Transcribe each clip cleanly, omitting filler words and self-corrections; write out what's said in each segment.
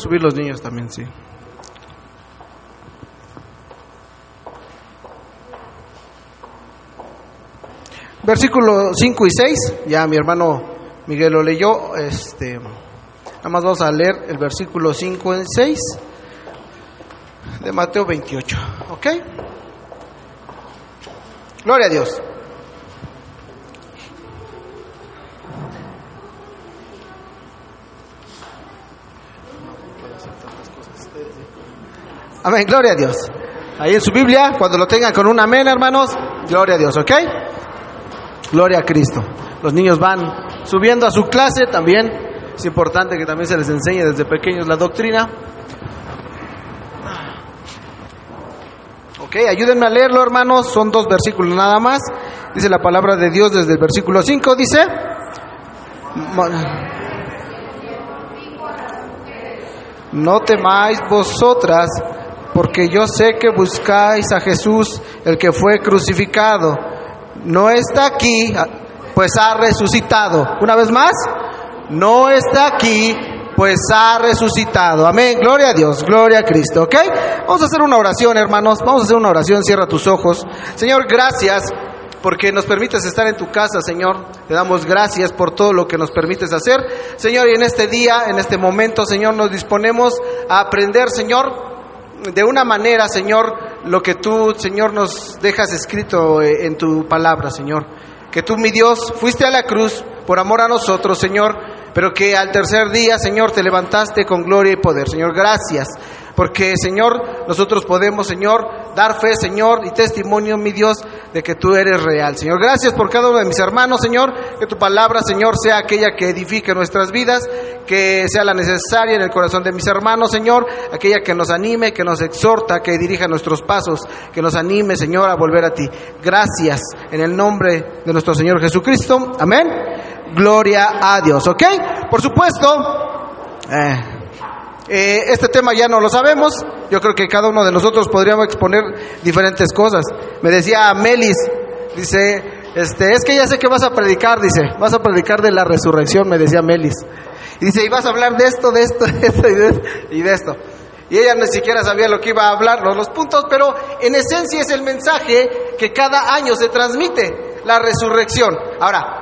Subir los niños también, sí. Versículos 5 y 6, ya mi hermano Miguel lo leyó, nada más vamos a leer el versículo 5 y 6 de Mateo 28, ¿ok? Gloria a Dios. Amén, gloria a Dios. Ahí en su Biblia, cuando lo tengan con un amén, hermanos, gloria a Dios, ¿ok? Gloria a Cristo. Los niños van subiendo a su clase también. Es importante que también se les enseñe desde pequeños la doctrina. Ok, ayúdenme a leerlo, hermanos. Son 2 versículos nada más. Dice la palabra de Dios desde el versículo 5. Dice: no temáis vosotras, porque yo sé que buscáis a Jesús, el que fue crucificado. No está aquí, pues ha resucitado. Una vez más, no está aquí, pues ha resucitado. Amén, gloria a Dios, gloria a Cristo, ¿ok? Vamos a hacer una oración, hermanos, vamos a hacer una oración. Cierra tus ojos. Señor, gracias porque nos permites estar en tu casa, Señor. Te damos gracias por todo lo que nos permites hacer, Señor, y en este día, en este momento, Señor, nos disponemos a aprender, Señor, de una manera, Señor, lo que tú, Señor, nos dejas escrito en tu palabra, Señor. Que tú, mi Dios, fuiste a la cruz por amor a nosotros, Señor, pero que al tercer día, Señor, te levantaste con gloria y poder. Señor, gracias, porque, Señor, nosotros podemos, Señor, dar fe, Señor, y testimonio, mi Dios, de que tú eres real. Señor, gracias por cada uno de mis hermanos, Señor, que tu palabra, Señor, sea aquella que edifique nuestras vidas, que sea la necesaria en el corazón de mis hermanos, Señor, aquella que nos anime, que nos exhorta, que dirija nuestros pasos, que nos anime, Señor, a volver a ti. Gracias, en el nombre de nuestro Señor Jesucristo. Amén. Gloria a Dios, ¿ok? Por supuesto, este tema ya no lo sabemos. Yo creo que cada uno de nosotros podríamos exponer diferentes cosas. Me decía Melis, dice, es que ya sé que vas a predicar, dice, vas a predicar de la resurrección, me decía Melis. Y dice, y vas a hablar de esto, de esto, de esto y de esto. Y ella ni siquiera sabía lo que iba a hablar, los puntos, pero en esencia es el mensaje que cada año se transmite, la resurrección. Ahora,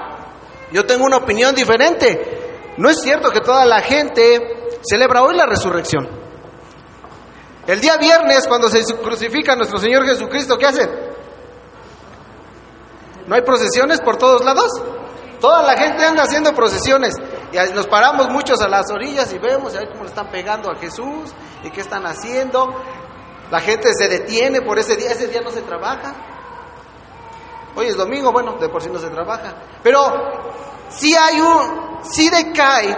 yo tengo una opinión diferente. No es cierto que toda la gente celebra hoy la resurrección. El día viernes, cuando se crucifica nuestro Señor Jesucristo, ¿qué hacen? ¿No hay procesiones por todos lados? Toda la gente anda haciendo procesiones. Y nos paramos muchos a las orillas y vemos ahí cómo le están pegando a Jesús y qué están haciendo. La gente se detiene por ese día no se trabaja. Hoy es domingo, bueno, de por sí no se trabaja. Pero sí decae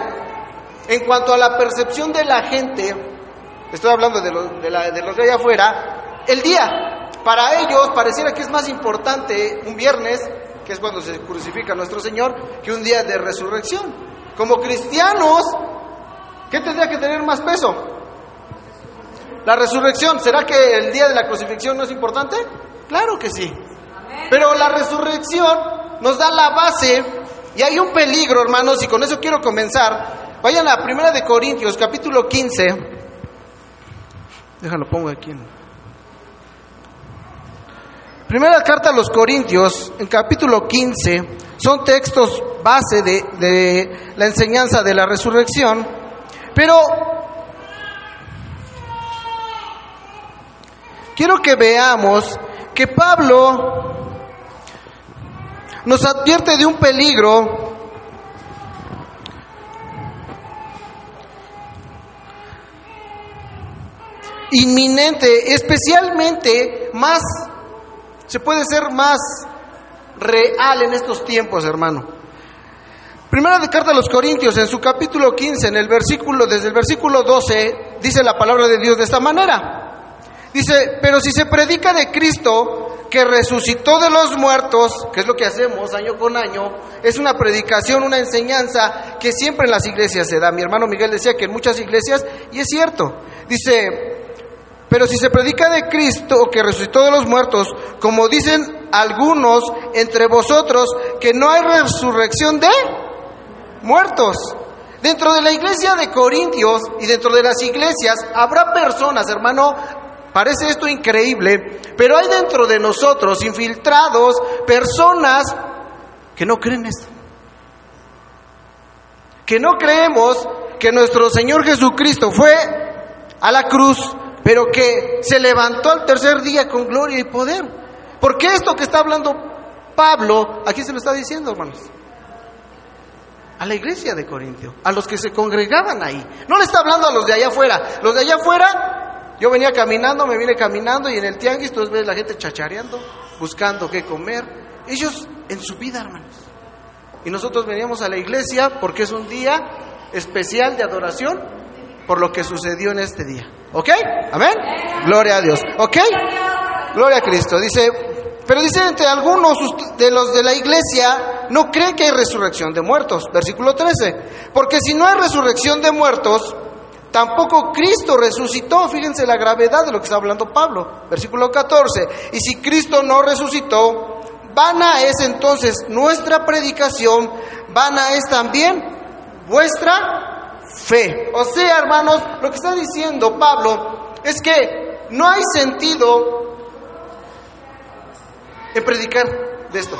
en cuanto a la percepción de la gente. Estoy hablando de los de allá afuera. El día, para ellos pareciera que es más importante un viernes, que es cuando se crucifica nuestro Señor, que un día de resurrección. Como cristianos, ¿qué tendría que tener más peso? La resurrección. ¿Será que el día de la crucifixión no es importante? Claro que sí. Pero la resurrección nos da la base, y hay un peligro, hermanos, y con eso quiero comenzar. Vayan a 1 de Corintios, capítulo 15. Déjalo, pongo aquí. Primera carta a los Corintios, en capítulo 15, son textos base de la enseñanza de la resurrección, pero quiero que veamos que Pablo nos advierte de un peligro inminente, especialmente se puede ser más real en estos tiempos, hermano. Primera de carta a los Corintios, en su capítulo 15, desde el versículo 12, dice la palabra de Dios de esta manera. Dice, pero si se predica de Cristo, que resucitó de los muertos, que es lo que hacemos año con año, es una predicación, una enseñanza que siempre en las iglesias se da. Mi hermano Miguel decía que en muchas iglesias, y es cierto, dice, pero si se predica de Cristo, que resucitó de los muertos, como dicen algunos entre vosotros, que no hay resurrección de muertos. Dentro de la iglesia de Corintios y dentro de las iglesias habrá personas, hermano, parece esto increíble, pero hay dentro de nosotros infiltrados personas que no creen esto. Que no creemos que nuestro Señor Jesucristo fue a la cruz, pero que se levantó al tercer día con gloria y poder. Porque esto que está hablando Pablo, aquí se lo está diciendo, hermanos, a la iglesia de Corintio, a los que se congregaban ahí. No le está hablando a los de allá afuera. Los de allá afuera, yo venía caminando, me vine caminando y en el tianguis tú ves la gente chachareando, buscando qué comer. Ellos en su vida, hermanos. Y nosotros veníamos a la iglesia porque es un día especial de adoración por lo que sucedió en este día. ¿Ok? ¿Amén? Gloria a Dios. ¿Ok? Gloria a Cristo. Dice, pero dice, entre algunos de los de la iglesia no creen que hay resurrección de muertos. Versículo 13. Porque si no hay resurrección de muertos, tampoco Cristo resucitó. Fíjense la gravedad de lo que está hablando Pablo. Versículo 14. Y si Cristo no resucitó, vana es entonces nuestra predicación, vana es también vuestra fe. O sea, hermanos, lo que está diciendo Pablo es que no hay sentido en predicar de esto.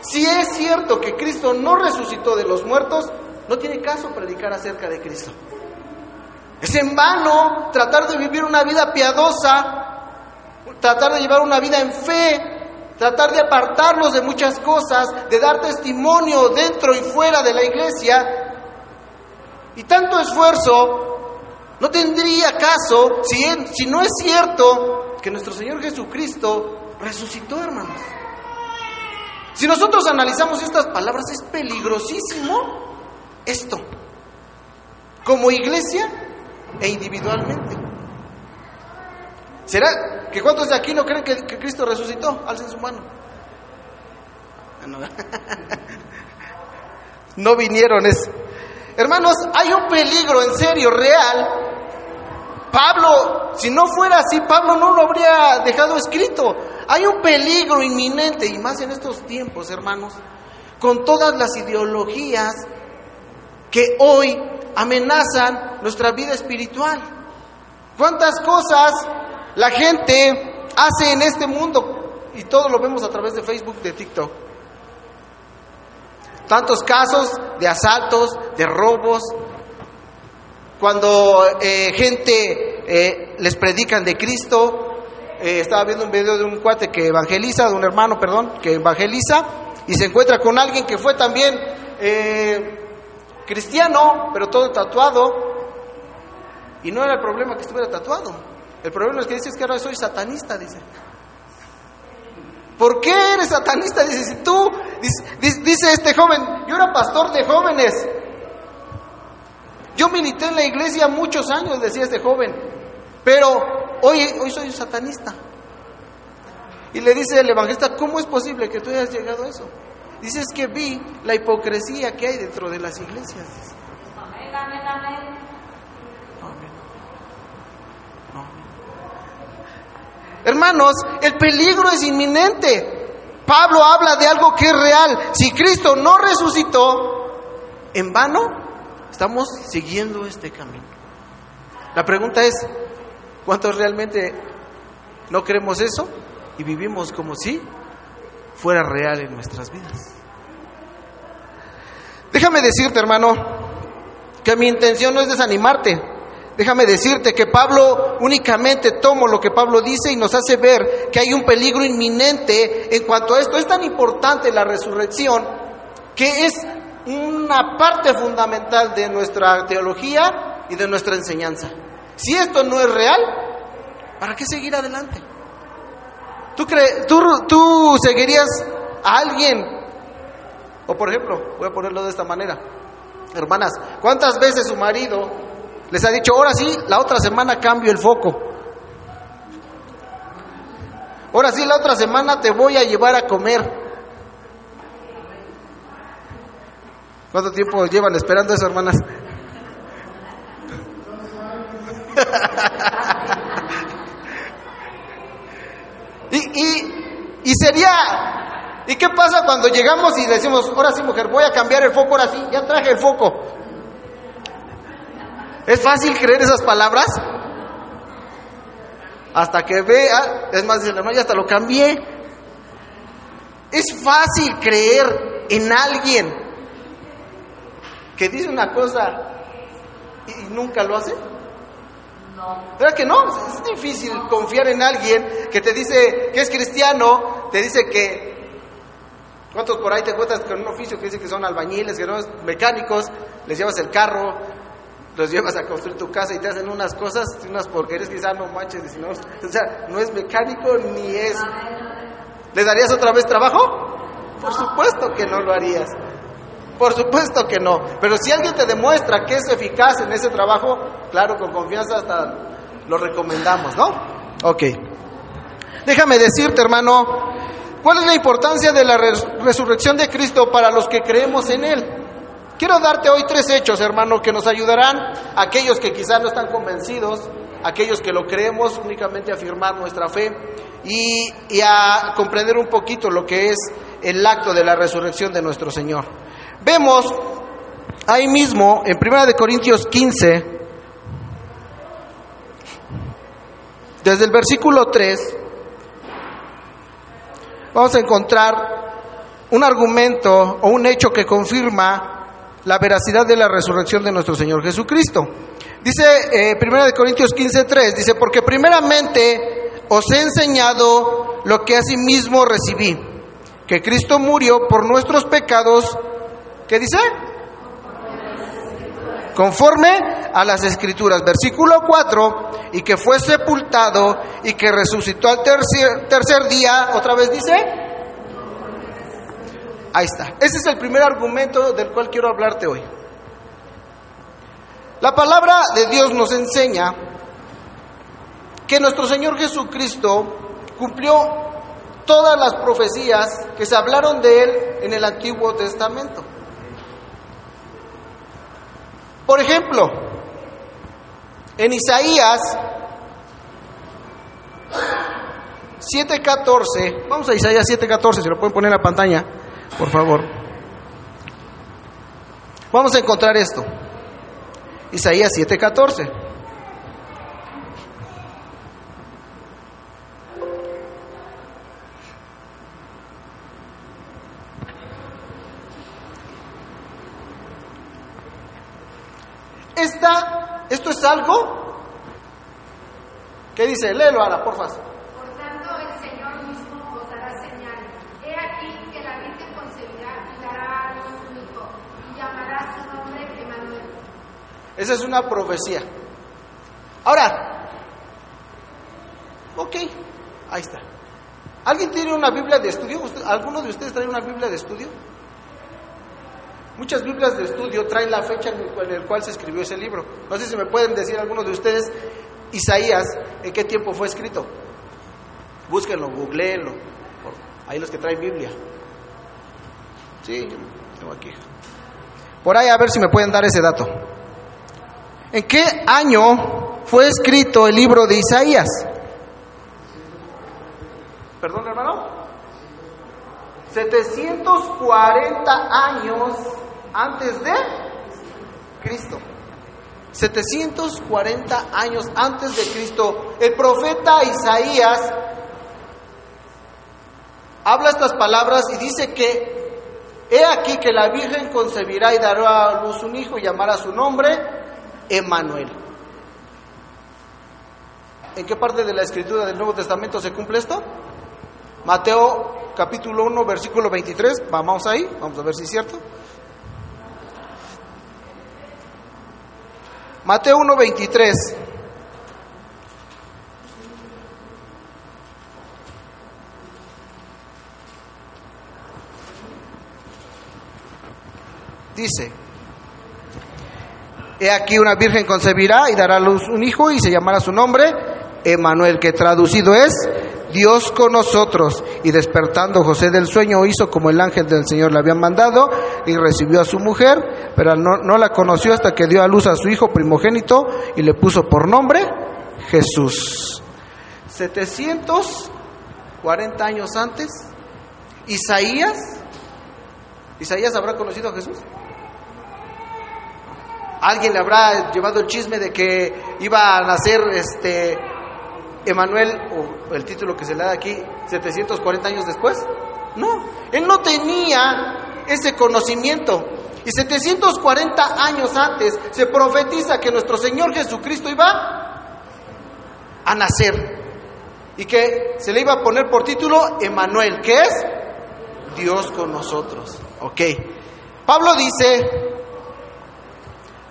Si es cierto que Cristo no resucitó de los muertos, no tiene caso predicar acerca de Cristo. Es en vano tratar de vivir una vida piadosa, tratar de llevar una vida en fe, tratar de apartarnos de muchas cosas, de dar testimonio dentro y fuera de la iglesia. Y tanto esfuerzo no tendría caso si no es cierto que nuestro Señor Jesucristo resucitó, hermanos. Si nosotros analizamos estas palabras, es peligrosísimo esto, como iglesia e individualmente. ¿Será que cuántos de aquí no creen que Cristo resucitó? Alcen su mano. No vinieron. Hermanos, hay un peligro en serio, real. Pablo, si no fuera así, Pablo no lo habría dejado escrito. Hay un peligro inminente, y más en estos tiempos, hermanos, con todas las ideologías que hoy amenazan nuestra vida espiritual. ¿Cuántas cosas la gente hace en este mundo? Y todo lo vemos a través de Facebook, de TikTok. Tantos casos de asaltos, de robos, cuando gente les predican de Cristo. Estaba viendo un video de un cuate que evangeliza, de un hermano, que evangeliza, y se encuentra con alguien que fue también cristiano, pero todo tatuado. Y no era el problema que estuviera tatuado. El problema es que dice, es que ahora soy satanista, dice. ¿Por qué eres satanista? Dice, si tú, dice este joven, yo era pastor de jóvenes. Yo milité en la iglesia muchos años, decía este joven, pero hoy soy satanista. Y le dice el evangelista, ¿cómo es posible que tú hayas llegado a eso? Dice, es que vi la hipocresía que hay dentro de las iglesias. Amén. Hermanos, el peligro es inminente. Pablo habla de algo que es real. Si Cristo no resucitó, en vano estamos siguiendo este camino. La pregunta es, ¿cuántos realmente no creemos eso y vivimos como si fuera real en nuestras vidas? Déjame decirte, hermano, que mi intención no es desanimarte. Déjame decirte que Pablo únicamente toma lo que Pablo dice y nos hace ver que hay un peligro inminente en cuanto a esto. Es tan importante la resurrección que es una parte fundamental de nuestra teología y de nuestra enseñanza. Si esto no es real, ¿para qué seguir adelante? ¿Tú seguirías a alguien? O por ejemplo, voy a ponerlo de esta manera. Hermanas, ¿cuántas veces su marido les ha dicho, ahora sí, la otra semana cambio el foco? Ahora sí, la otra semana te voy a llevar a comer. ¿Cuánto tiempo llevan esperando eso, hermanas? Y sería, ¿y qué pasa cuando llegamos y decimos, ahora sí, mujer, voy a cambiar el foco, ahora sí, ya traje el foco? ¿Es fácil creer esas palabras? Hasta que vea, es más, dice el hermano, ya hasta lo cambié. Es fácil creer en alguien que dice una cosa y nunca lo hace. ¿Verdad que no? Es difícil confiar en alguien que te dice que es cristiano, te dice que... ¿Cuántos por ahí te encuentras con un oficio que dice que son albañiles, que no es mecánicos? Les llevas el carro, los llevas a construir tu casa y te hacen unas cosas, unas porquerías, quizás no manches, sino, o sea, no es mecánico ni es... ¿Les darías otra vez trabajo? Por supuesto que no lo harías. Por supuesto que no. Pero si alguien te demuestra que es eficaz en ese trabajo, claro, con confianza hasta lo recomendamos, ¿no? Ok. Déjame decirte, hermano, ¿cuál es la importancia de la resurrección de Cristo para los que creemos en Él? Quiero darte hoy 3 hechos, hermano, que nos ayudarán a aquellos que quizás no están convencidos, aquellos que lo creemos, únicamente a afirmar nuestra fe y a comprender un poquito lo que es el acto de la resurrección de nuestro Señor. Vemos ahí mismo en 1 Corintios 15, desde el versículo 3, vamos a encontrar un argumento o un hecho que confirma la veracidad de la resurrección de nuestro Señor Jesucristo. Dice 1 Corintios 15:3, dice, porque primeramente os he enseñado lo que asimismo recibí, que Cristo murió por nuestros pecados. ¿Qué dice? Conforme a las Escrituras. Versículo 4, y que fue sepultado y que resucitó al tercer día. Otra vez dice. Ahí está. Ese es el primer argumento del cual quiero hablarte hoy. La palabra de Dios nos enseña que nuestro Señor Jesucristo cumplió todas las profecías que se hablaron de Él en el Antiguo Testamento. Por ejemplo, en Isaías 7:14, vamos a Isaías 7:14, si lo pueden poner en la pantalla, por favor. Vamos a encontrar esto. Isaías 7:14. Esto es algo que dice, léelo ahora, porfa. Por tanto, el Señor mismo os dará señal. He aquí que la Virgen concebirá y dará a luz un hijo, y llamará su nombre Emmanuel. Esa es una profecía. Ahora, ok, ahí está. ¿Alguien tiene una Biblia de estudio? ¿Alguno de ustedes trae una Biblia de estudio? Muchas Biblias de estudio traen la fecha en el cual se escribió ese libro. No sé si me pueden decir algunos de ustedes, Isaías, ¿en qué tiempo fue escrito? Búsquenlo, googleenlo. Ahí los que traen Biblia. Sí, tengo aquí. Por ahí a ver si me pueden dar ese dato. ¿En qué año fue escrito el libro de Isaías? ¿Perdón, hermano? 740 años antes de Cristo. 740 años antes de Cristo. El profeta Isaías habla estas palabras y dice que he aquí que la Virgen concebirá y dará a luz un hijo y llamará su nombre Emmanuel. ¿En qué parte de la escritura del Nuevo Testamento se cumple esto? Mateo capítulo 1 versículo 23. Vamos ahí, vamos a ver si es cierto. Mateo 1:23. Dice: he aquí una virgen concebirá y dará a luz un hijo y se llamará su nombre Emmanuel, que traducido es Dios con nosotros. Y despertando José del sueño hizo como el ángel del Señor le había mandado y recibió a su mujer, pero no la conoció hasta que dio a luz a su hijo primogénito y le puso por nombre Jesús. 740 años antes, ¿Isaías habrá conocido a Jesús? alguien le habrá llevado el chisme de que iba a nacer Emanuel, o el título que se le da aquí, 740 años después. No, él no tenía ese conocimiento. Y 740 años antes se profetiza que nuestro Señor Jesucristo iba a nacer y que se le iba a poner por título Emanuel, que es Dios con nosotros. Ok. Pablo dice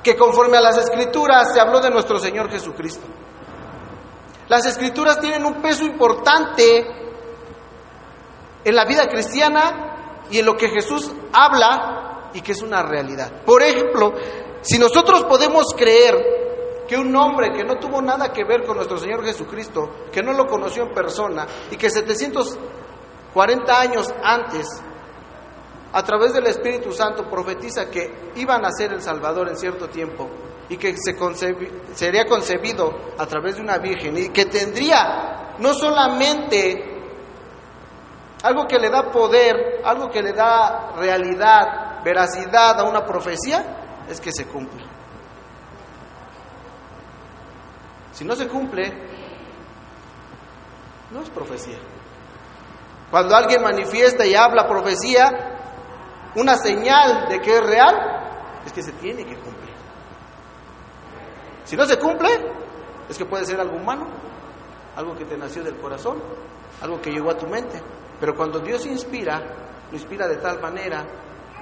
que conforme a las Escrituras se habló de nuestro Señor Jesucristo. Las Escrituras tienen un peso importante en la vida cristiana y en lo que Jesús habla y que es una realidad. Por ejemplo, si nosotros podemos creer que un hombre que no tuvo nada que ver con nuestro Señor Jesucristo, que no lo conoció en persona y que 740 años antes, a través del Espíritu Santo, profetiza que iba a nacer el Salvador en cierto tiempo y que sería concebido a través de una virgen y que tendría no solamente algo que le da poder, algo que le da realidad, veracidad a una profecía, es que se cumple. Si no se cumple, no es profecía. Cuando alguien manifiesta y habla profecía, una señal de que es real, es que se tiene que cumplir. Si no se cumple, es que puede ser algo humano, algo que te nació del corazón, algo que llegó a tu mente. Pero cuando Dios inspira, lo inspira de tal manera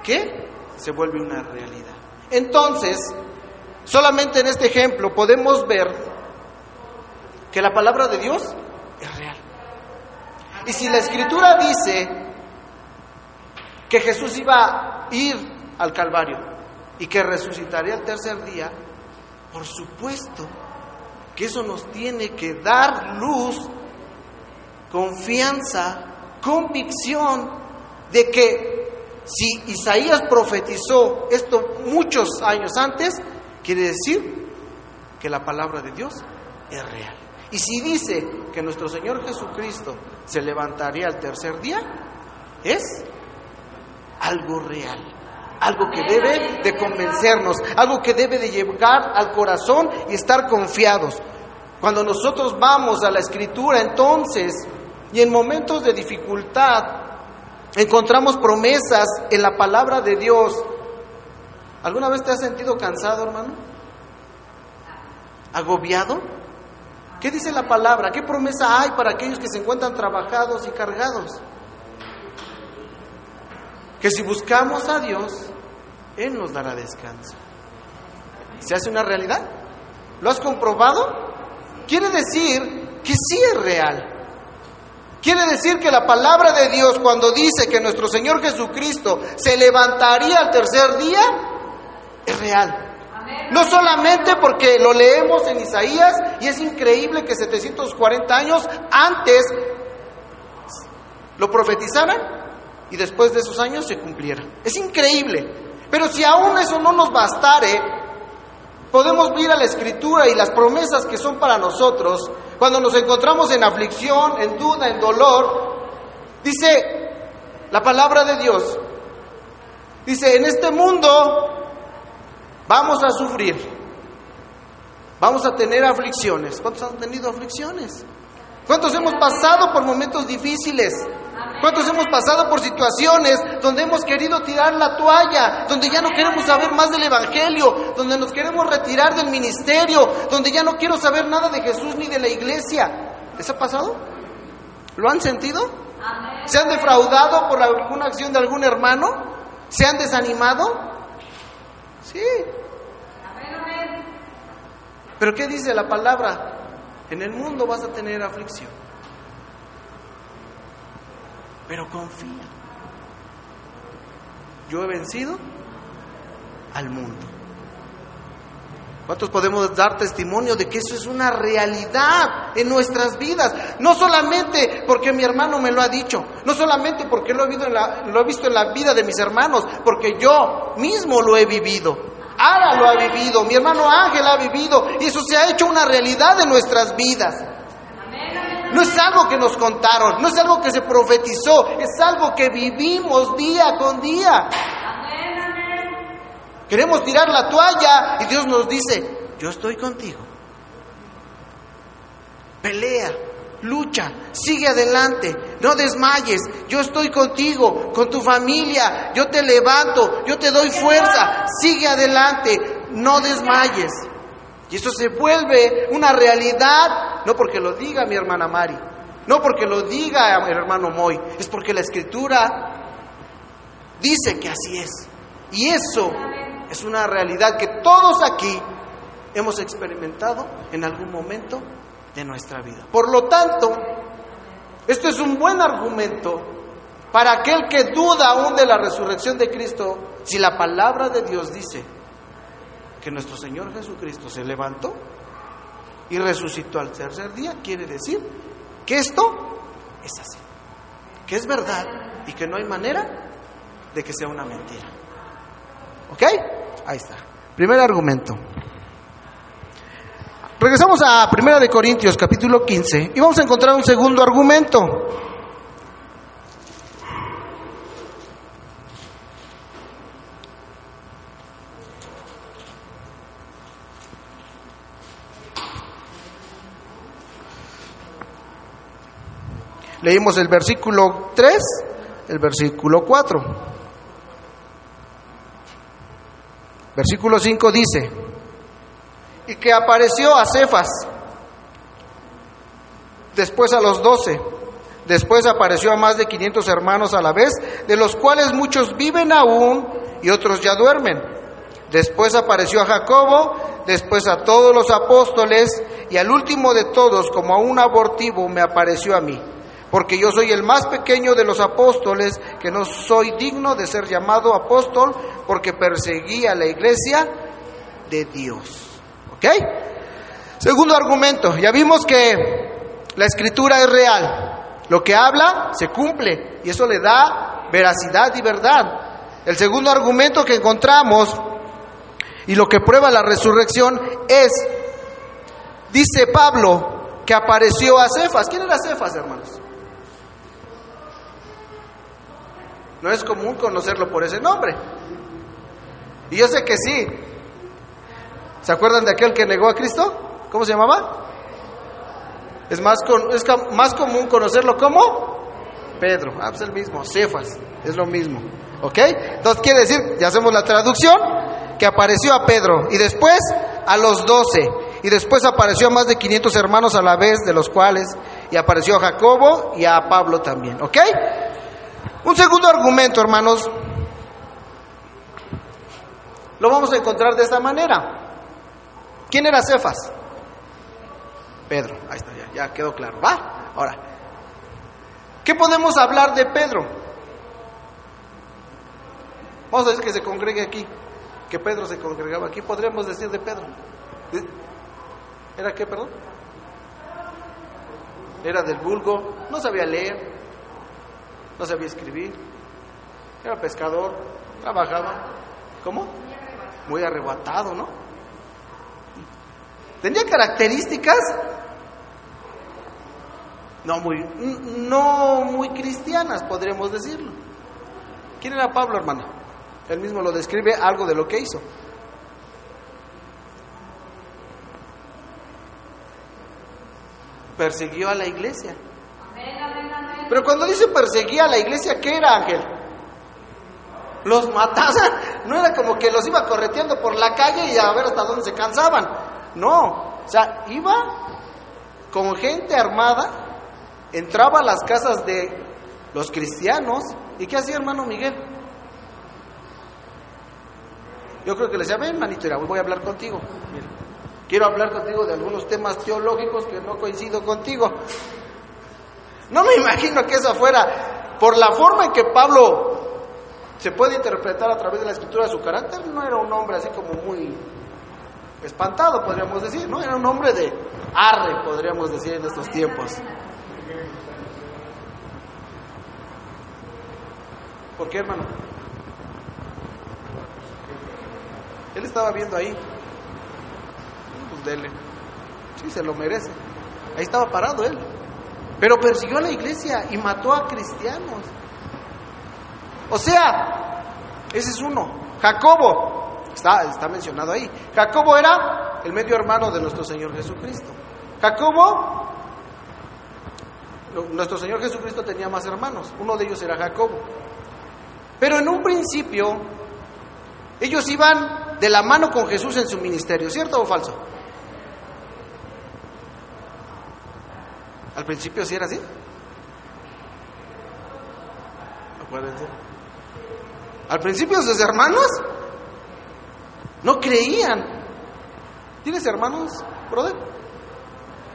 que se vuelve una realidad. Entonces, solamente en este ejemplo podemos ver que la palabra de Dios es real. Y si la Escritura dice que Jesús iba a ir al Calvario y que resucitaría el tercer día, por supuesto que eso nos tiene que dar luz, confianza, convicción de que si Isaías profetizó esto muchos años antes, quiere decir que la palabra de Dios es real. Y si dice que nuestro Señor Jesucristo se levantaría al tercer día, es algo real, algo que debe de convencernos, algo que debe de llegar al corazón y estar confiados. Cuando nosotros vamos a la Escritura, entonces, y en momentos de dificultad, encontramos promesas en la palabra de Dios. ¿Alguna vez te has sentido cansado, hermano? ¿Agobiado? ¿Qué dice la palabra? ¿Qué promesa hay para aquellos que se encuentran trabajados y cargados? Que si buscamos a Dios, Él nos dará descanso. ¿Se hace una realidad? ¿Lo has comprobado? Quiere decir que sí es real. Quiere decir que la palabra de Dios, cuando dice que nuestro Señor Jesucristo se levantaría al tercer día, es real. No solamente porque lo leemos en Isaías y es increíble que 740 años antes lo profetizaran y después de esos años se cumpliera. Es increíble. Pero si aún eso no nos bastare, podemos ir a la Escritura y las promesas que son para nosotros. Cuando nos encontramos en aflicción, en duda, en dolor, dice la palabra de Dios, dice, en este mundo vamos a sufrir, vamos a tener aflicciones. ¿Cuántos han tenido aflicciones? ¿Cuántos hemos pasado por momentos difíciles? ¿Cuántos hemos pasado por situaciones donde hemos querido tirar la toalla, donde ya no queremos saber más del Evangelio, donde nos queremos retirar del ministerio, donde ya no quiero saber nada de Jesús ni de la iglesia? ¿Les ha pasado? ¿Lo han sentido? ¿Se han defraudado por alguna acción de algún hermano? ¿Se han desanimado? Sí. ¿Pero qué dice la palabra? En el mundo vas a tener aflicción, pero confía. Yo he vencido al mundo. ¿Cuántos podemos dar testimonio de que eso es una realidad en nuestras vidas? No solamente porque mi hermano me lo ha dicho, no solamente porque lo he visto en la vida de mis hermanos, porque yo mismo lo he vivido. Ara lo ha vivido, mi hermano Ángel ha vivido, y eso se ha hecho una realidad en nuestras vidas. No es algo que nos contaron, no es algo que se profetizó, es algo que vivimos día con día. Queremos tirar la toalla y Dios nos dice, yo estoy contigo. Pelea, lucha, sigue adelante, no desmayes, yo estoy contigo, con tu familia, yo te levanto, yo te doy fuerza, sigue adelante, no desmayes. Y eso se vuelve una realidad, no porque lo diga mi hermana Mari, no porque lo diga mi hermano Moy, es porque la Escritura dice que así es. Y eso es una realidad que todos aquí hemos experimentado en algún momento de nuestra vida. Por lo tanto, esto es un buen argumento para aquel que duda aún de la resurrección de Cristo. Si la palabra de Dios dice que nuestro Señor Jesucristo se levantó y resucitó al tercer día, quiere decir que esto es así, que es verdad y que no hay manera de que sea una mentira. ¿Ok? Ahí está. Primer argumento. Regresamos a 1 de Corintios, capítulo 15, y vamos a encontrar un segundo argumento. Leímos el versículo 3, el versículo 4. Versículo 5 dice: y que apareció a Cefas, después a los 12, después apareció a más de 500 hermanos a la vez, de los cuales muchos viven aún y otros ya duermen. Después apareció a Jacobo, después a todos los apóstoles, y al último de todos, como a un abortivo, me apareció a mí. Porque yo soy el más pequeño de los apóstoles, que no soy digno de ser llamado apóstol, porque perseguí a la iglesia de Dios. ¿Ok? Segundo argumento, ya vimos que la Escritura es real. Lo que habla se cumple, y eso le da veracidad y verdad. El segundo argumento que encontramos, y lo que prueba la resurrección, es, dice Pablo, que apareció a Cefas. ¿Quién era Cefas, hermanos? No es común conocerlo por ese nombre. Y yo sé que sí. ¿Se acuerdan de aquel que negó a Cristo? ¿Cómo se llamaba? Es más común conocerlo como Pedro. Ah, pues el mismo, Cefas, es lo mismo. ¿Ok? Entonces quiere decir, ya hacemos la traducción, que apareció a Pedro, y después a los 12, y después apareció a más de 500 hermanos a la vez, de los cuales, y apareció a Jacobo y a Pablo también. ¿Ok? Un segundo argumento, hermanos, lo vamos a encontrar de esta manera. ¿Quién era Cefas? Pedro. Ahí está, ya quedó claro. ¿Va? Ahora, ¿qué podemos hablar de Pedro? Vamos a decir que se congregue aquí, que Pedro se congregaba aquí. Podríamos decir de Pedro. ¿Era qué, perdón? Era del vulgo, no sabía leer, no sabía escribir, era pescador, trabajaba. ¿Cómo? Muy arrebatado, ¿no? Tenía características no muy cristianas, podríamos decirlo. ¿Quién era Pablo, hermana? Él mismo lo describe algo de lo que hizo. Persiguió a la iglesia. Pero cuando dice perseguía a la iglesia, ¿qué era, Ángel? Los mataban. No era como que los iba correteando por la calle y a ver hasta dónde se cansaban. No, o sea, iba con gente armada, entraba a las casas de los cristianos. ¿Y qué hacía, hermano Miguel? Yo creo que le decía: ven, manito, mira, voy a hablar contigo. Mira, quiero hablar contigo de algunos temas teológicos que no coincido contigo. No me imagino que eso fuera, por la forma en que Pablo se puede interpretar a través de la Escritura, su carácter. No era un hombre así como muy espantado, podríamos decir, ¿no? Era un hombre de arre, podríamos decir, en estos tiempos. ¿Por qué, hermano? Él estaba viendo ahí. Pues dele. Sí, se lo merece. Ahí estaba parado él. Pero persiguió a la iglesia y mató a cristianos. O sea, ese es uno. Jacobo Está mencionado ahí. Jacobo era el medio hermano de nuestro Señor Jesucristo. Nuestro Señor Jesucristo tenía más hermanos. Uno de ellos era Jacobo. Pero en un principio, ellos iban de la mano con Jesús en su ministerio, ¿cierto o falso? Al principio sí era así. Acuérdense. Al principio sus hermanos no creían. ¿Tienes hermanos, brother?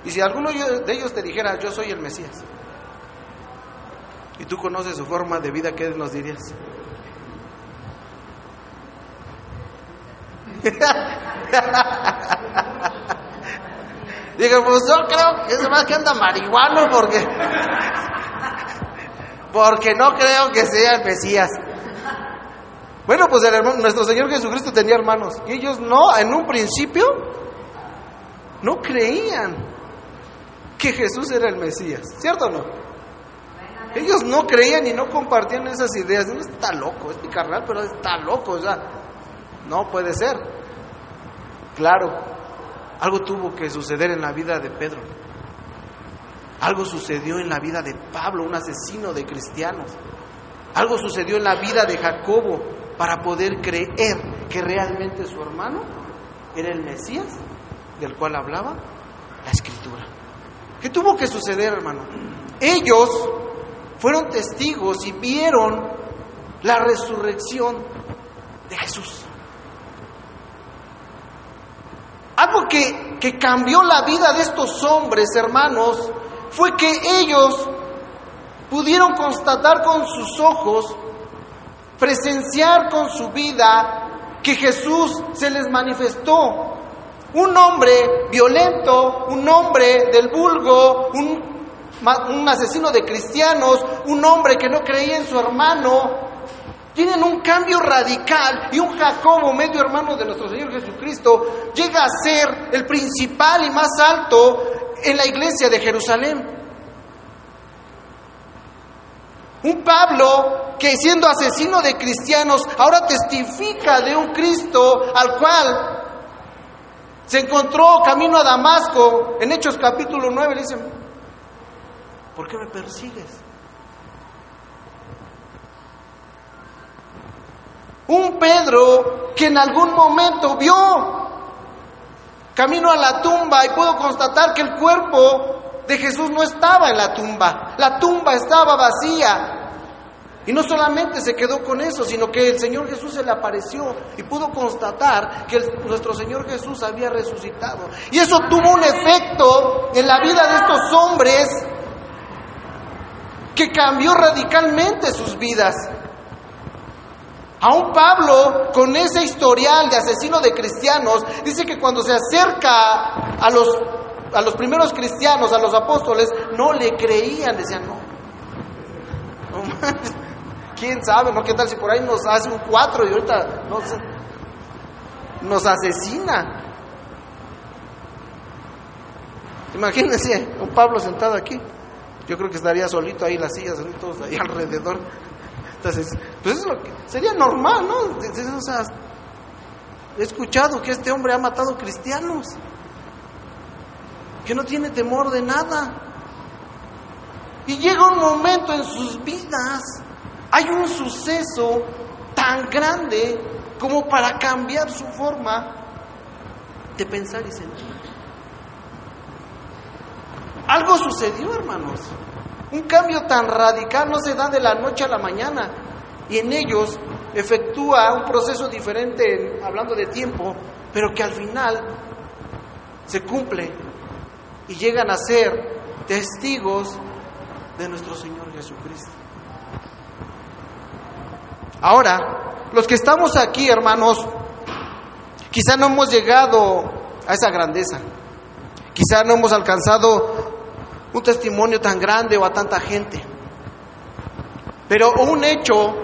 Y si alguno de ellos te dijera, yo soy el Mesías, y tú conoces su forma de vida, ¿qué nos dirías? Digo, pues yo creo que es más que anda marihuano porque no creo que sea el Mesías. Bueno, pues nuestro Señor Jesucristo tenía hermanos y ellos en un principio no creían que Jesús era el Mesías, ¿cierto o no? Ellos no creían y no compartían esas ideas. No, está loco, es mi carnal, pero está loco, o sea, no puede ser. Claro, algo tuvo que suceder en la vida de Pedro. Algo sucedió en la vida de Pablo, un asesino de cristianos. Algo sucedió en la vida de Jacobo para poder creer que realmente su hermano era el Mesías del cual hablaba la Escritura. ¿Qué tuvo que suceder, hermano? Ellos fueron testigos y vieron la resurrección de Jesús. Algo que cambió la vida de estos hombres, hermanos, fue que ellos pudieron constatar con sus ojos, presenciar con su vida que Jesús se les manifestó. Un hombre violento, un hombre del vulgo, un asesino de cristianos, un hombre que no creía en su hermano, tienen un cambio radical, y un Jacobo, medio hermano de nuestro Señor Jesucristo, llega a ser el principal y más alto en la iglesia de Jerusalén. Un Pablo que, siendo asesino de cristianos, ahora testifica de un Cristo al cual se encontró camino a Damasco. En Hechos capítulo 9 le dicen: ¿por qué me persigues? Un Pedro que en algún momento vio camino a la tumba y pudo constatar que el cuerpo de Jesús no estaba en la tumba estaba vacía. Y no solamente se quedó con eso, sino que el Señor Jesús se le apareció y pudo constatar que nuestro Señor Jesús había resucitado. Y eso tuvo un efecto en la vida de estos hombres que cambió radicalmente sus vidas. Aún Pablo, con ese historial de asesino de cristianos, dice que cuando se acerca a los primeros cristianos, a los apóstoles, no le creían, decían, no manches, quién sabe, ¿no? ¿Qué tal si por ahí nos hace un 4 y ahorita nos asesina? Imagínense un Pablo sentado aquí, yo creo que estaría solito ahí, las sillas, todos ahí alrededor. Entonces, pues es lo que sería normal, ¿no? O sea, he escuchado que este hombre ha matado cristianos, que no tiene temor de nada. Y llega un momento en sus vidas, hay un suceso tan grande como para cambiar su forma de pensar y sentir. Algo sucedió, hermanos. Un cambio tan radical no se da de la noche a la mañana, y en ellos efectúa un proceso diferente, hablando de tiempo, pero que al final se cumple y llegan a ser testigos de nuestro Señor Jesucristo. Ahora, los que estamos aquí, hermanos, quizá no hemos llegado a esa grandeza, quizá no hemos alcanzado un testimonio tan grande o a tanta gente, pero un hecho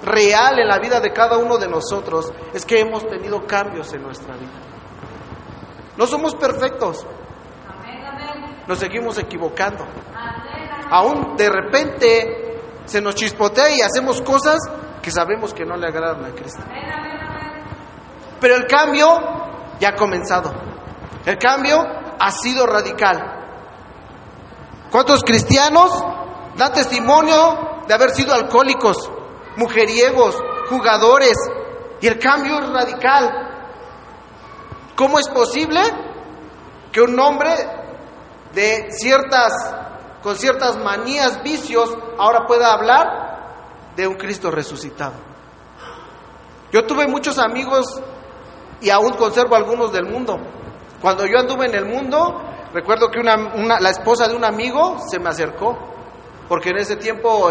real en la vida de cada uno de nosotros es que hemos tenido cambios en nuestra vida. No somos perfectos, nos seguimos equivocando, aún de repente se nos chispotea y hacemos cosas que sabemos que no le agradan a Cristo. Pero el cambio ya ha comenzado. El cambio ha sido radical. ¿Cuántos cristianos dan testimonio de haber sido alcohólicos, mujeriegos, jugadores? Y el cambio es radical. ¿Cómo es posible que un hombre con ciertas manías, vicios, ahora pueda hablar de un Cristo resucitado? Yo tuve muchos amigos y aún conservo algunos del mundo. Cuando yo anduve en el mundo, recuerdo que la esposa de un amigo se me acercó, porque en ese tiempo,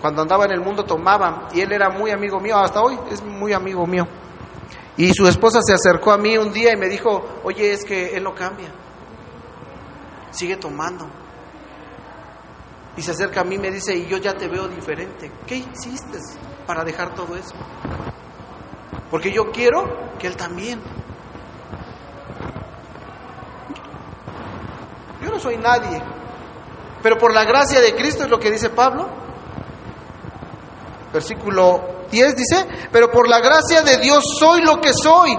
cuando andaba en el mundo, tomaba, y él era muy amigo mío, hasta hoy es muy amigo mío. Y su esposa se acercó a mí un día y me dijo: oye, es que él no cambia, sigue tomando. Y se acerca a mí y me dice: y yo ya te veo diferente. ¿Qué hiciste para dejar todo eso? Porque yo quiero que él también. Yo no soy nadie, pero por la gracia de Cristo, es lo que dice Pablo. Versículo 10 dice: pero por la gracia de Dios soy lo que soy,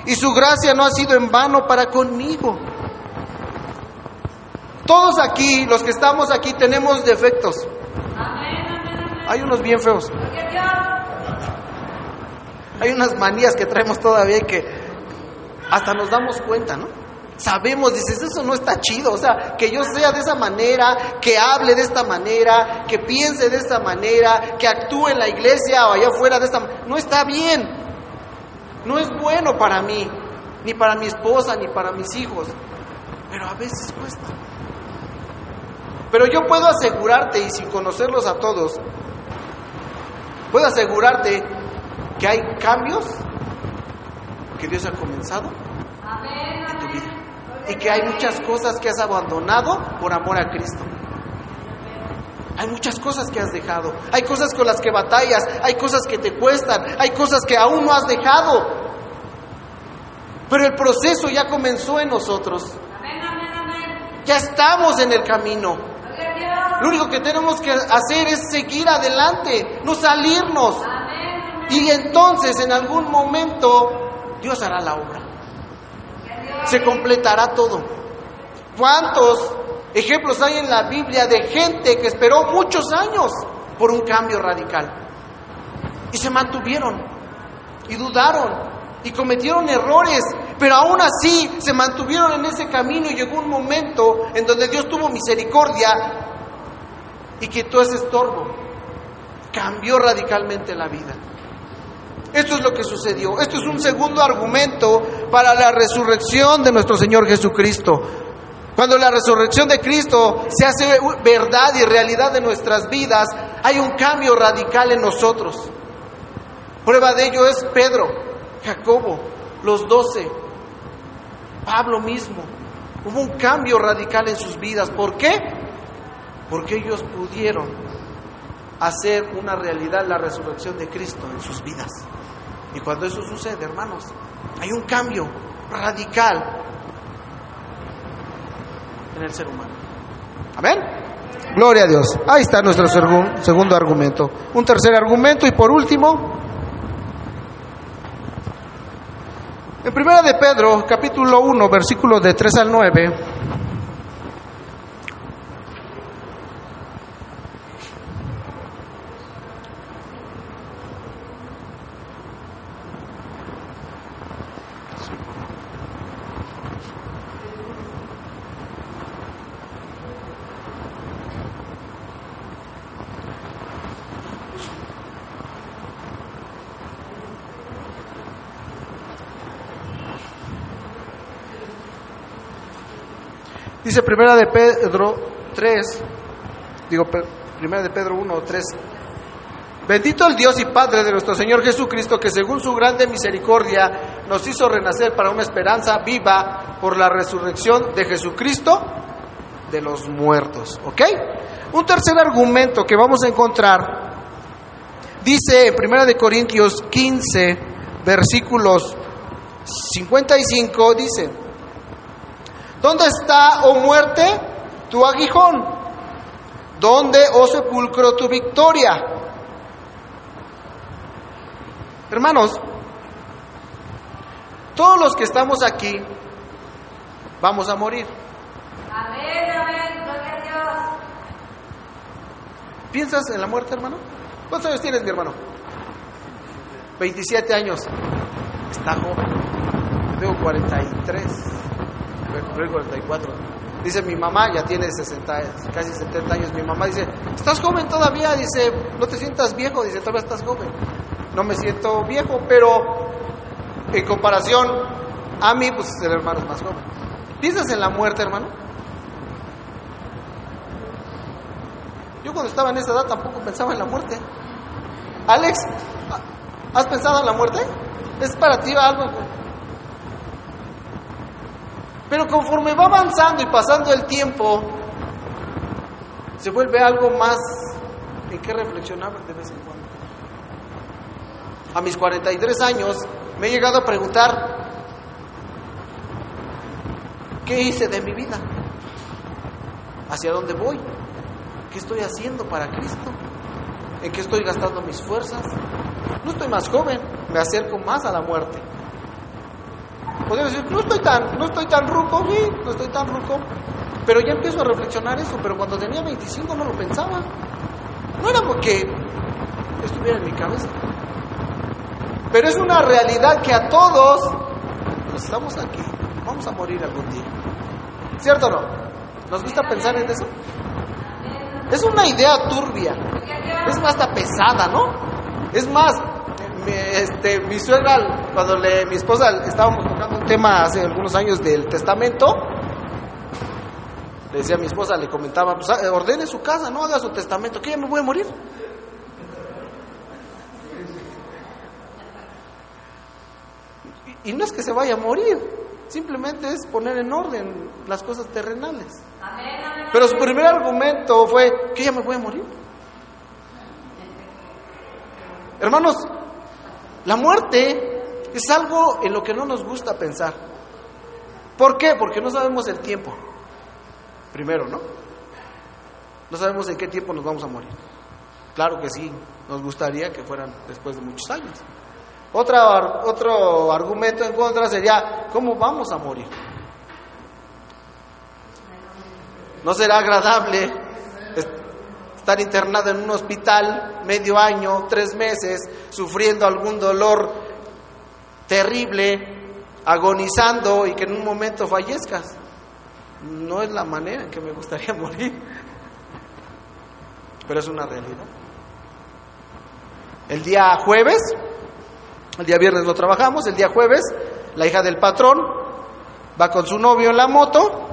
y su gracia no ha sido en vano para conmigo. Todos aquí, los que estamos aquí, tenemos defectos. Hay unos bien feos. Hay unas manías que traemos todavía y que hasta nos damos cuenta, ¿no? Sabemos, dices, eso no está chido. O sea, que yo sea de esa manera, que hable de esta manera, que piense de esta manera, que actúe en la iglesia o allá afuera de esta manera, no está bien. No es bueno para mí, ni para mi esposa, ni para mis hijos. Pero a veces cuesta. Pero yo puedo asegurarte, y sin conocerlos a todos, puedo asegurarte que hay cambios que Dios ha comenzado en tu vida. Y que hay muchas cosas que has abandonado por amor a Cristo. Hay muchas cosas que has dejado. Hay cosas con las que batallas. Hay cosas que te cuestan. Hay cosas que aún no has dejado. Pero el proceso ya comenzó en nosotros. Ya estamos en el camino. Lo único que tenemos que hacer es seguir adelante, no salirnos. Y entonces en algún momento Dios hará la obra. Se completará todo. ¿Cuántos ejemplos hay en la Biblia de gente que esperó muchos años por un cambio radical? Y se mantuvieron, y dudaron, y cometieron errores, pero aún así se mantuvieron en ese camino, y llegó un momento en donde Dios tuvo misericordia y quitó ese estorbo. Cambió radicalmente la vida. Esto es lo que sucedió. Esto es un segundo argumento para la resurrección de nuestro Señor Jesucristo. Cuando la resurrección de Cristo se hace verdad y realidad de nuestras vidas, hay un cambio radical en nosotros. Prueba de ello es Pedro, Jacobo, los 12, Pablo mismo. Hubo un cambio radical en sus vidas. ¿Por qué? Porque ellos pudieron hacer una realidad la resurrección de Cristo en sus vidas. Y cuando eso sucede, hermanos, hay un cambio radical en el ser humano. Amén. Gloria a Dios. Ahí está nuestro segundo argumento. Un tercer argumento, y por último, en 1 de Pedro, capítulo 1, versículos de 3 al 9. Dice 1 de Pedro 1 3. Bendito el Dios y Padre de nuestro Señor Jesucristo, que según su grande misericordia nos hizo renacer para una esperanza viva por la resurrección de Jesucristo de los muertos. ¿Ok? Un tercer argumento que vamos a encontrar dice en 1 de Corintios 15, versículos 55, dice: ¿dónde está, oh muerte, tu aguijón? ¿Dónde, oh sepulcro, tu victoria? Hermanos, Todos los que estamos aquí vamos a morir. Amén, amén, gloria a Dios. ¿Piensas en la muerte, hermano? ¿Cuántos años tienes, mi hermano? 27 años. Está joven. Yo tengo 43. Voy a cumplir 44. Dice mi mamá, ya tiene 60, casi 70 años. Mi mamá dice, estás joven todavía. Dice, no te sientas viejo. Dice, todavía estás joven. No me siento viejo, pero en comparación a mí, pues el hermano es más joven. ¿Piensas en la muerte, hermano? Yo cuando estaba en esa edad tampoco pensaba en la muerte. Alex, ¿has pensado en la muerte? ¿Es para ti algo? Pero conforme va avanzando y pasando el tiempo, se vuelve algo más en que reflexionar de vez en cuando. A mis 43 años me he llegado a preguntar, ¿qué hice de mi vida? ¿Hacia dónde voy? ¿Qué estoy haciendo para Cristo? ¿En qué estoy gastando mis fuerzas? No estoy más joven, me acerco más a la muerte. Podría decir, no estoy tan ruco, sí, no estoy tan ruco. Pero ya empiezo a reflexionar eso, pero cuando tenía 25 no lo pensaba. No era porque estuviera en mi cabeza. Pero es una realidad que a todos, pues estamos aquí, vamos a morir algún día. ¿Cierto o no? ¿Nos gusta pensar en eso? Es una idea turbia, es más hasta pesada, ¿no? Es más, mi suegra, cuando mi esposa estábamos tocando un tema hace algunos años del testamento, le decía a mi esposa, le comentaba, pues ordene su casa, no haga su testamento, que ya me voy a morir. Y no es que se vaya a morir, simplemente es poner en orden las cosas terrenales. Pero su primer argumento fue que ya me voy a morir. Hermanos, la muerte es algo en lo que no nos gusta pensar. ¿Por qué? Porque no sabemos el tiempo. Primero, ¿no? No sabemos en qué tiempo nos vamos a morir. Claro que sí, nos gustaría que fueran después de muchos años. Otro argumento en contra sería, ¿cómo vamos a morir? ¿No será agradable estar internado en un hospital medio año, 3 meses, sufriendo algún dolor terrible, agonizando y que en un momento fallezcas? No es la manera en que me gustaría morir, pero es una realidad. El día jueves, el día viernes no trabajamos, el día jueves la hija del patrón va con su novio en la moto,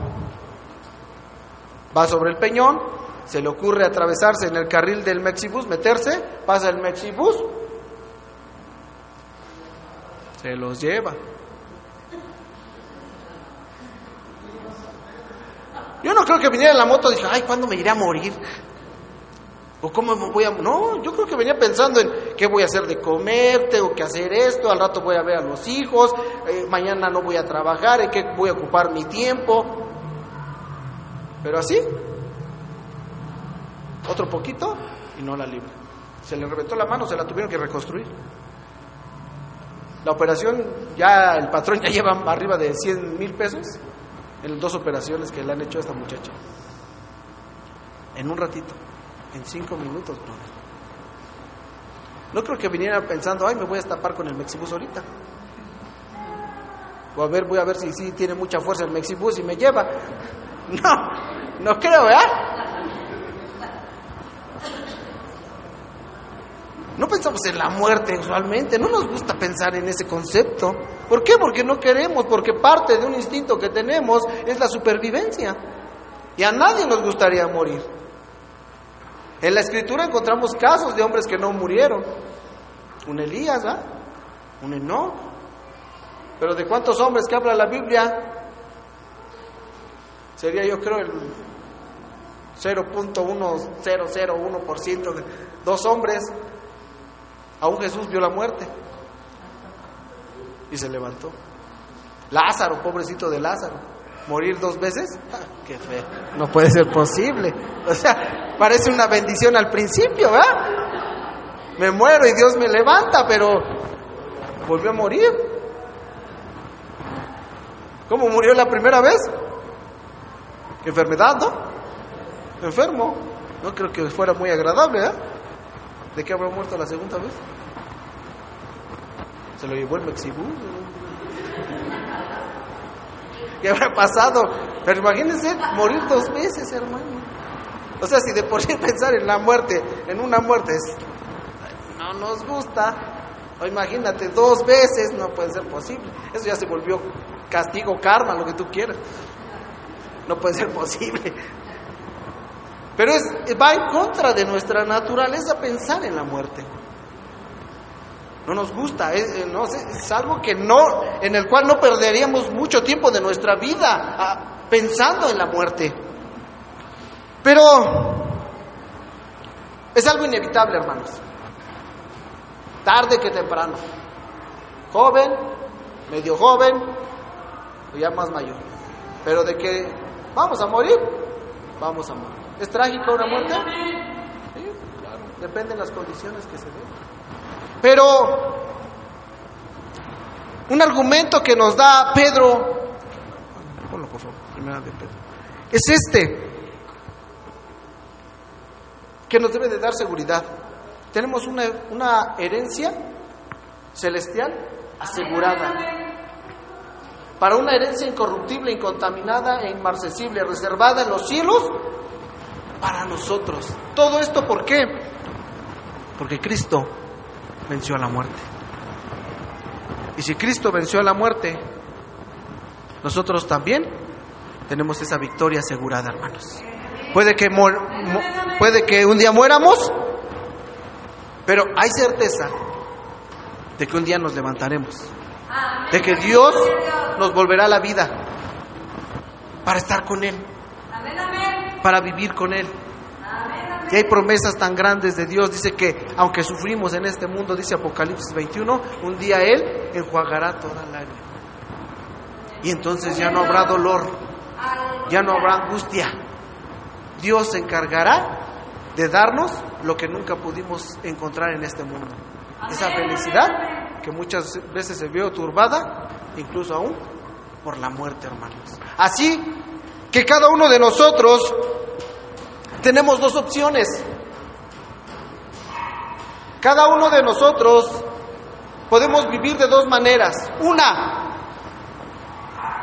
va sobre el peñón, se le ocurre atravesarse en el carril del Mexibus, meterse, pasa el Mexibus, se los lleva. Yo no creo que viniera en la moto y dije, ay, ¿cuándo me iré a morir? ¿O cómo me voy a...? No, yo creo que venía pensando en qué voy a hacer de comer, tengo que hacer esto, al rato voy a ver a los hijos, mañana no voy a trabajar, en qué voy a ocupar mi tiempo. Pero así, otro poquito y no la libra. Se le reventó la mano, se la tuvieron que reconstruir. La operación, ya el patrón ya lleva arriba de 100,000 pesos en 2 operaciones que le han hecho a esta muchacha. En un ratito. En 5 minutos, brother. No creo que viniera pensando, ay, me voy a estapar con el Mexibus ahorita. O voy a ver si tiene mucha fuerza el Mexibus y me lleva. No creo, ¿verdad? No pensamos en la muerte usualmente, no nos gusta pensar en ese concepto. ¿Por qué? Porque no queremos, porque parte de un instinto que tenemos es la supervivencia. Y a nadie nos gustaría morir. En la Escritura encontramos casos de hombres que no murieron. Un Elías, ¿ah? Un Enoc. Pero ¿de cuántos hombres que habla la Biblia? Sería, yo creo, el 0.1001% de 2 hombres. Aún Jesús vio la muerte y se levantó. Lázaro, pobrecito de Lázaro, morir 2 veces, qué feo, no puede ser posible. O sea, parece una bendición al principio, ¿verdad? Me muero y Dios me levanta, pero volvió a morir. ¿Cómo murió la primera vez? Enfermedad, ¿no? Enfermo. No creo que fuera muy agradable, ¿eh? ¿De qué habrá muerto la segunda vez? Se lo llevó el Mexibú. ¿Qué habrá pasado? Pero imagínense morir 2 veces, hermano. O sea, si de por sí pensar en la muerte, en una muerte, no nos gusta. O imagínate 2 veces, no puede ser posible. Eso ya se volvió castigo, karma, lo que tú quieras. No puede ser posible. Pero va en contra de nuestra naturaleza pensar en la muerte. No nos gusta, es algo que en el cual no perderíamos mucho tiempo de nuestra vida pensando en la muerte. Pero es algo inevitable, hermanos. Tarde que temprano. Joven, medio joven, o ya más mayor. Pero de que vamos a morir, vamos a morir. ¿Es trágica una muerte? Sí, claro. Depende de las condiciones que se den. Pero un argumento que nos da Pedro, ponlo por favor, primera de Pedro, es que nos debe de dar seguridad. Tenemos una herencia celestial asegurada. Para una herencia incorruptible, incontaminada e inmarcesible, reservada en los cielos para nosotros. ¿Todo esto por qué? Porque Cristo venció a la muerte. Y si Cristo venció a la muerte, nosotros también tenemos esa victoria asegurada, hermanos. Puede que un día muéramos, pero hay certeza de que un día nos levantaremos, de que Dios nos volverá a la vida para estar con Él, para vivir con Él. Y hay promesas tan grandes de Dios. Dice que aunque sufrimos en este mundo, dice Apocalipsis 21, un día Él enjuagará toda lágrima. Y entonces ya no habrá dolor, ya no habrá angustia. Dios se encargará de darnos lo que nunca pudimos encontrar en este mundo. Esa felicidad que muchas veces se vio turbada, incluso aún por la muerte, hermanos. Así que cada uno de nosotros tenemos 2 opciones. Cada uno de nosotros podemos vivir de 2 maneras. Una,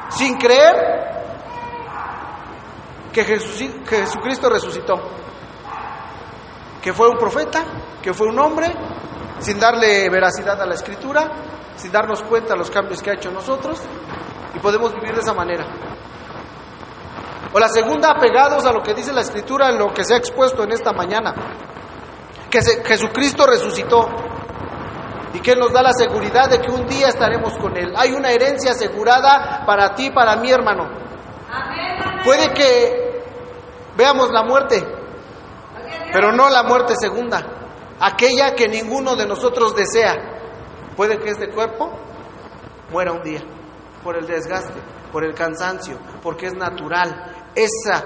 sin creer que Jesucristo resucitó, que fue un profeta, que fue un hombre, sin darle veracidad a la Escritura, sin darnos cuenta de los cambios que ha hecho en nosotros, y podemos vivir de esa manera. O la segunda, apegados a lo que dice la Escritura, en lo que se ha expuesto en esta mañana, que Jesucristo resucitó y que nos da la seguridad de que un día estaremos con Él. Hay una herencia asegurada para ti, para mí, hermano. Puede que veamos la muerte, pero no la muerte segunda, aquella que ninguno de nosotros desea. Puede que este cuerpo muera un día, por el desgaste, por el cansancio, porque es natural. Esa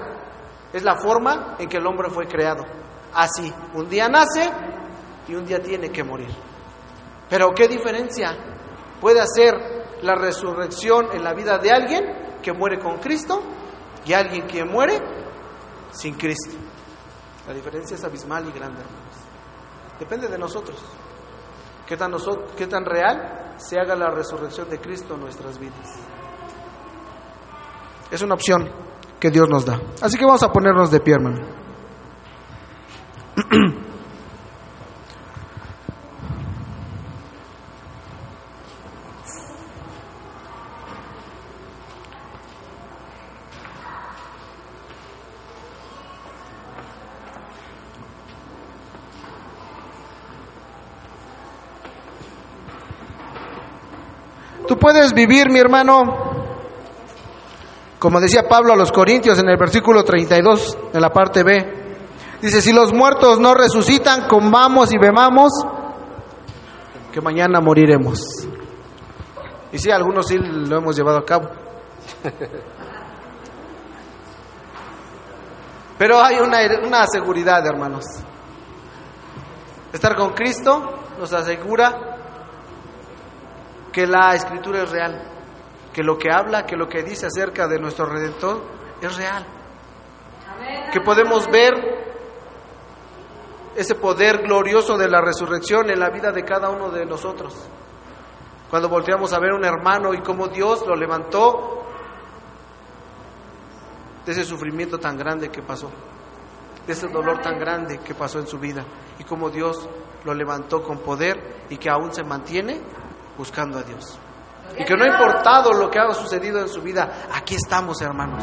es la forma en que el hombre fue creado. Así, un día nace y un día tiene que morir. Pero ¿qué diferencia puede hacer la resurrección en la vida de alguien que muere con Cristo y alguien que muere sin Cristo? La diferencia es abismal y grande, hermanos. Depende de nosotros. ¿Qué tan real se haga la resurrección de Cristo en nuestras vidas? Es una opción que Dios nos da. Así que vamos a ponernos de pie, hermano. Tú puedes vivir, mi hermano, como decía Pablo a los Corintios en el versículo 32, en la parte B. Dice, si los muertos no resucitan, comamos y bebamos, que mañana moriremos. Y sí, algunos sí lo hemos llevado a cabo. Pero hay una seguridad, hermanos. Estar con Cristo nos asegura que la Escritura es real, que lo que habla, que lo que dice acerca de nuestro Redentor es real. Que podemos ver ese poder glorioso de la resurrección en la vida de cada uno de nosotros. Cuando volteamos a ver a un hermano y cómo Dios lo levantó de ese sufrimiento tan grande que pasó, de ese dolor tan grande que pasó en su vida, y cómo Dios lo levantó con poder y que aún se mantiene buscando a Dios. Y que no ha importado lo que haya sucedido en su vida, aquí estamos, hermanos.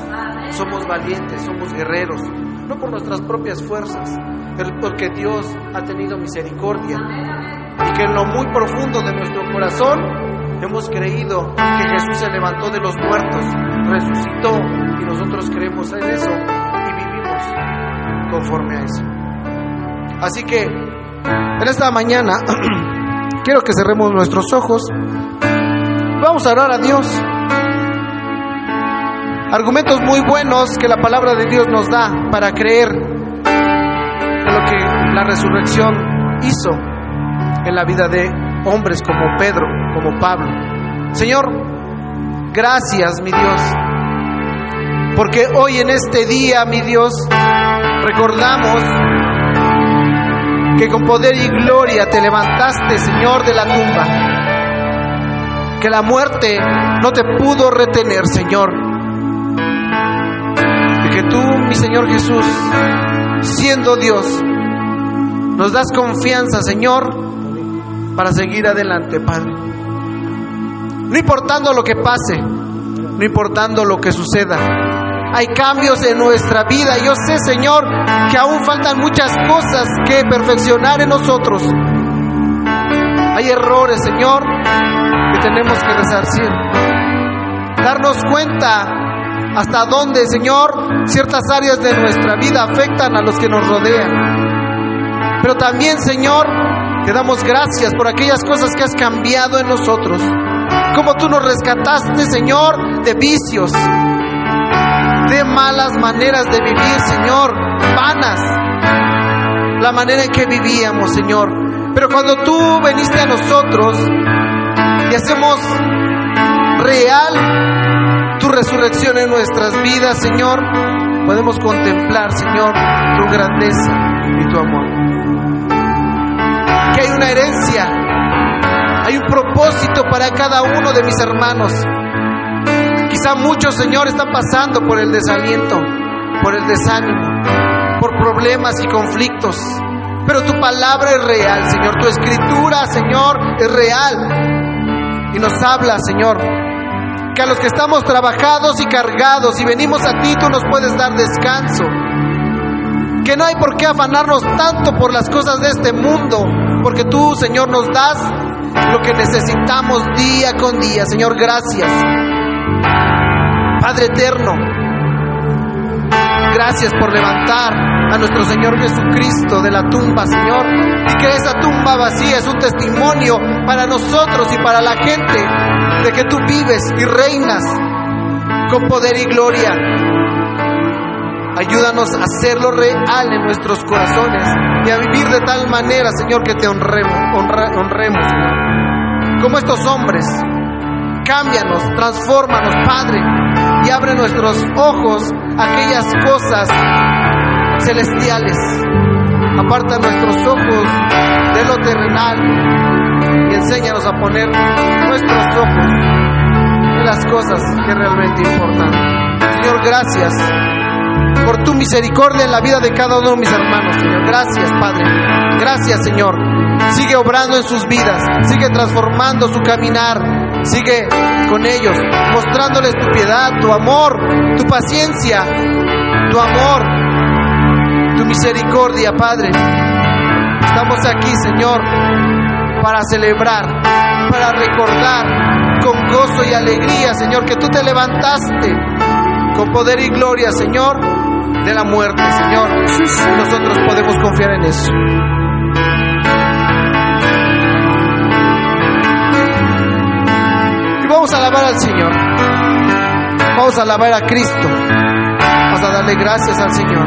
Somos valientes, somos guerreros, no por nuestras propias fuerzas, pero porque Dios ha tenido misericordia y que en lo muy profundo de nuestro corazón hemos creído que Jesús se levantó de los muertos, resucitó, y nosotros creemos en eso y vivimos conforme a eso. Así que en esta mañana quiero que cerremos nuestros ojos. Vamos a orar a Dios. Argumentos muy buenos que la palabra de Dios nos da para creer en lo que la resurrección hizo en la vida de hombres como Pedro, como Pablo. Señor, gracias, mi Dios, porque hoy en este día, mi Dios, recordamos que con poder y gloria te levantaste, Señor, de la tumba, que la muerte no te pudo retener, Señor, y que tú, mi Señor Jesús, siendo Dios, nos das confianza, Señor, para seguir adelante, Padre. No importando lo que pase, no importando lo que suceda, hay cambios en nuestra vida. Yo sé, Señor, que aún faltan muchas cosas que perfeccionar en nosotros. Hay errores, Señor, que tenemos que resarcir. Darnos cuenta hasta dónde, Señor, ciertas áreas de nuestra vida afectan a los que nos rodean. Pero también, Señor, te damos gracias por aquellas cosas que has cambiado en nosotros. Como tú nos rescataste, Señor, de vicios, de malas maneras de vivir, Señor, vanas, la manera en que vivíamos, Señor. Pero cuando tú viniste a nosotros y hacemos real tu resurrección en nuestras vidas, Señor, podemos contemplar, Señor, tu grandeza y tu amor. Que hay una herencia, hay un propósito para cada uno de mis hermanos. Quizá muchos, Señor, están pasando por el desaliento, por el desánimo, por problemas y conflictos. Pero tu palabra es real, Señor. Tu escritura, Señor, es real. Y nos habla, Señor, que a los que estamos trabajados y cargados y venimos a ti, tú nos puedes dar descanso. Que no hay por qué afanarnos tanto por las cosas de este mundo, porque tú, Señor, nos das lo que necesitamos día con día. Señor, gracias. Padre eterno, gracias por levantar a nuestro Señor Jesucristo de la tumba, Señor, y que esa tumba vacía es un testimonio para nosotros y para la gente de que tú vives y reinas con poder y gloria. Ayúdanos a hacerlo real en nuestros corazones y a vivir de tal manera, Señor, que te honremos, Señor. Como estos hombres, cámbianos, transfórmanos, Padre, y abre nuestros ojos a aquellas cosas celestiales. Aparta nuestros ojos de lo terrenal y enséñanos a poner nuestros ojos en las cosas que realmente importan. Señor, gracias por tu misericordia en la vida de cada uno de mis hermanos, Señor. Gracias, Padre. Gracias, Señor. Sigue obrando en sus vidas, sigue transformando su caminar, sigue con ellos, mostrándoles tu piedad, tu amor, tu paciencia, tu amor, tu misericordia, Padre. Estamos aquí, Señor, para celebrar, para recordar con gozo y alegría, Señor, que tú te levantaste con poder y gloria, Señor, de la muerte, Señor. Y nosotros podemos confiar en eso. Y vamos a alabar al Señor. Vamos a alabar a Cristo. Vamos a darle gracias al Señor.